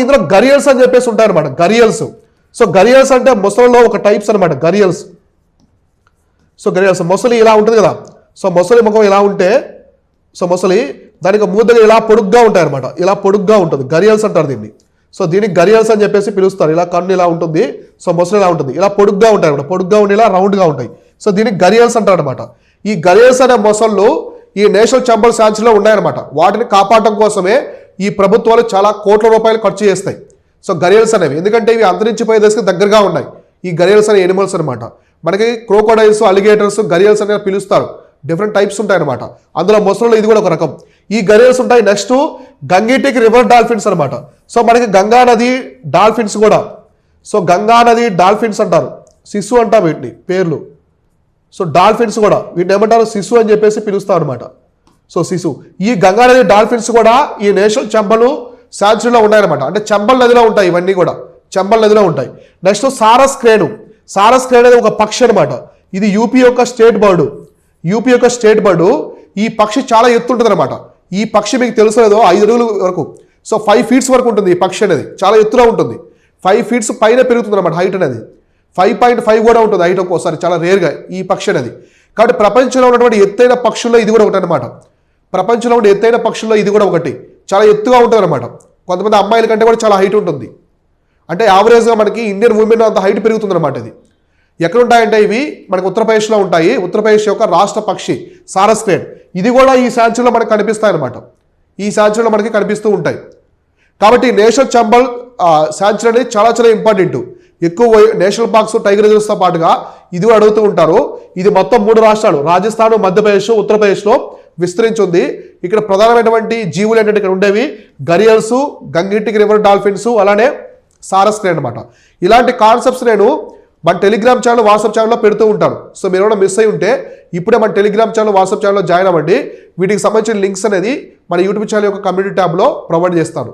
ఇందులో గరియల్స్ అని చెప్పేసి ఉంటాయి అనమాట, గరియల్స్. సో గరియల్స్ అంటే మొసలిలో ఒక టైప్స్ అనమాట గరియల్స్. సో గరియల్స్ మొసలి ఇలా ఉంటుంది కదా, సో మొసలి ముఖం ఇలా ఉంటే, సో మొసలి దానికి మూతగా ఇలా పొడుగ్గా ఉంటాయి అనమాట, ఇలా పొడుగ్గా ఉంటుంది, గరియల్స్ అంటారు దీన్ని. సో దీనికి గరియల్స్ అని చెప్పేసి పిలుస్తారు. ఇలా కన్ను ఇలా ఉంటుంది, సో మొసలి ఇలా ఉంటుంది, ఇలా పొడుగ్గా ఉంటాయి అనమాట, పొడుగ్గా ఉండి ఇలా రౌండ్గా ఉంటాయి. సో దీనికి గరియల్స్ అంటారు అనమాట. ఈ గరియల్స్ అనే మొసళ్ళు ఈ నేషనల్ చంబల్ శాంచురీలో ఉన్నాయన్నమాట. వాటిని కాపాడటం కోసమే ఈ ప్రభుత్వాలు చాలా కోట్ల రూపాయలు ఖర్చు చేస్తాయి. సో గరియల్స్ అనేవి, ఎందుకంటే ఇవి అంతరించిపోయే దశకు దగ్గరగా ఉన్నాయి ఈ గరియల్స్ అనే ఎనిమల్స్ అనమాట. మనకి క్రోకోడైల్స్, అలిగేటర్స్, గరియల్స్ అనేవి పిలుస్తారు. డిఫరెంట్ టైప్స్ ఉంటాయి అనమాట. అందులో మొసళ్ళు ఇది కూడా ఒక రకం. ఈ గరియల్స్ ఉంటాయి. నెక్స్ట్ గంగిటిక్ రివర్ డాల్ఫిన్స్ అనమాట. సో మనకి గంగా నది డాల్ఫిన్స్ కూడా, సో గంగా నది డాల్ఫిన్స్ అంటారు, శిశు అంటాం వీటిని పేర్లు. సో డాల్ఫిన్స్ కూడా వీటిని ఏమంటారు, శిశు అని చెప్పేసి పిలుస్తారు అనమాట. సో శిశు, ఈ గంగా నది డాల్ఫిన్స్ కూడా ఈ నేషనల్ చంబలు శాంచురీలో ఉన్నాయన్నమాట. అంటే చంబల్ నదిలో ఉంటాయి ఇవన్నీ కూడా, చంబల్ నదిలో ఉంటాయి. Next saris crane. Saris crane అనేది ఒక పక్షి అనమాట. ఇది యూపీ యొక్క స్టేట్ బర్డు. యూపీ యొక్క స్టేట్ బర్డు. ఈ పక్షి చాలా ఎత్తు ఉంటుంది అనమాట. ఈ పక్షి మీకు తెలుసు లేదో 5 అడుగుల వరకు, సో 5 ఫీట్స్ వరకు ఉంటుంది ఈ పక్షి అనేది, చాలా ఎత్తులో ఉంటుంది. 5 ఫీట్స్ పైన పెరుగుతుంది అనమాట హైట్ అనేది. 5.5 కూడా ఉంటుంది హైట్ ఒక్కోసారి, చాలా రేర్గా ఈ పక్షి అనేది. కాబట్టి ప్రపంచంలో ఉన్నటువంటి ఎత్తైన పక్షుల్లో ఇది కూడా ఒకటి అనమాట. ప్రపంచంలో ఉండే ఎత్తైన పక్షుల్లో ఇది కూడా ఒకటి, చాలా ఎత్తుగా ఉంటుంది అనమాట. కొంతమంది అమ్మాయిల కంటే కూడా చాలా హైట్ ఉంటుంది. అంటే యావరేజ్గా మనకి ఇండియన్ ఉమెన్ అంత హైట్ పెరుగుతుంది అనమాట. ఇది ఎక్కడ ఉంటాయంటే ఇవి మనకి ఉత్తరప్రదేశ్లో ఉంటాయి. ఉత్తరప్రదేశ్ యొక్క రాష్ట్ర పక్షి సారస్ క్రేన్. ఇది కూడా ఈ శాంచురీలో మనకు కనిపిస్తాయి అనమాట. ఈ శాంచురీలో మనకి కనిపిస్తూ ఉంటాయి. కాబట్టి నేషనల్ చంబల్ శాంచురీ అనేది చాలా చాలా ఇంపార్టెంట్. ఎక్కువ నేషనల్ పార్క్స్, టైగర్ రిజర్వ్స్తో పాటుగా ఇది కూడా అడుగుతూ ఉంటారు. ఇది మొత్తం 3 రాష్ట్రాలు, రాజస్థాన్, మధ్యప్రదేశ్, ఉత్తరప్రదేశ్లో విస్తరించి. ఇక్కడ ప్రధానమైనటువంటి జీవులు ఏంటంటే ఇక్కడ ఉండేవి గరియల్స్, గంగిటిక్ రివర్ డాల్ఫిన్స్, అలానే సారస్ క్రేన్ అనమాట. ఇలాంటి కాన్సెప్ట్స్ నేను మన టెలిగ్రామ్ ఛానల్, వాట్సాప్ ఛానల్లో పెడుతూ ఉంటాను. సో మీరు ఏమైనా మిస్ అయి ఉంటే ఇప్పుడే మన టెలిగ్రామ్ ఛానల్, వాట్సాప్ ఛానల్లో జాయిన్ అవ్వండి. వీటికి సంబంధించిన లింక్స్ అనేది మన యూట్యూబ్ ఛానల్ యొక్క కమ్యూనిటీ ట్యాబ్లో ప్రొవైడ్ చేస్తాను.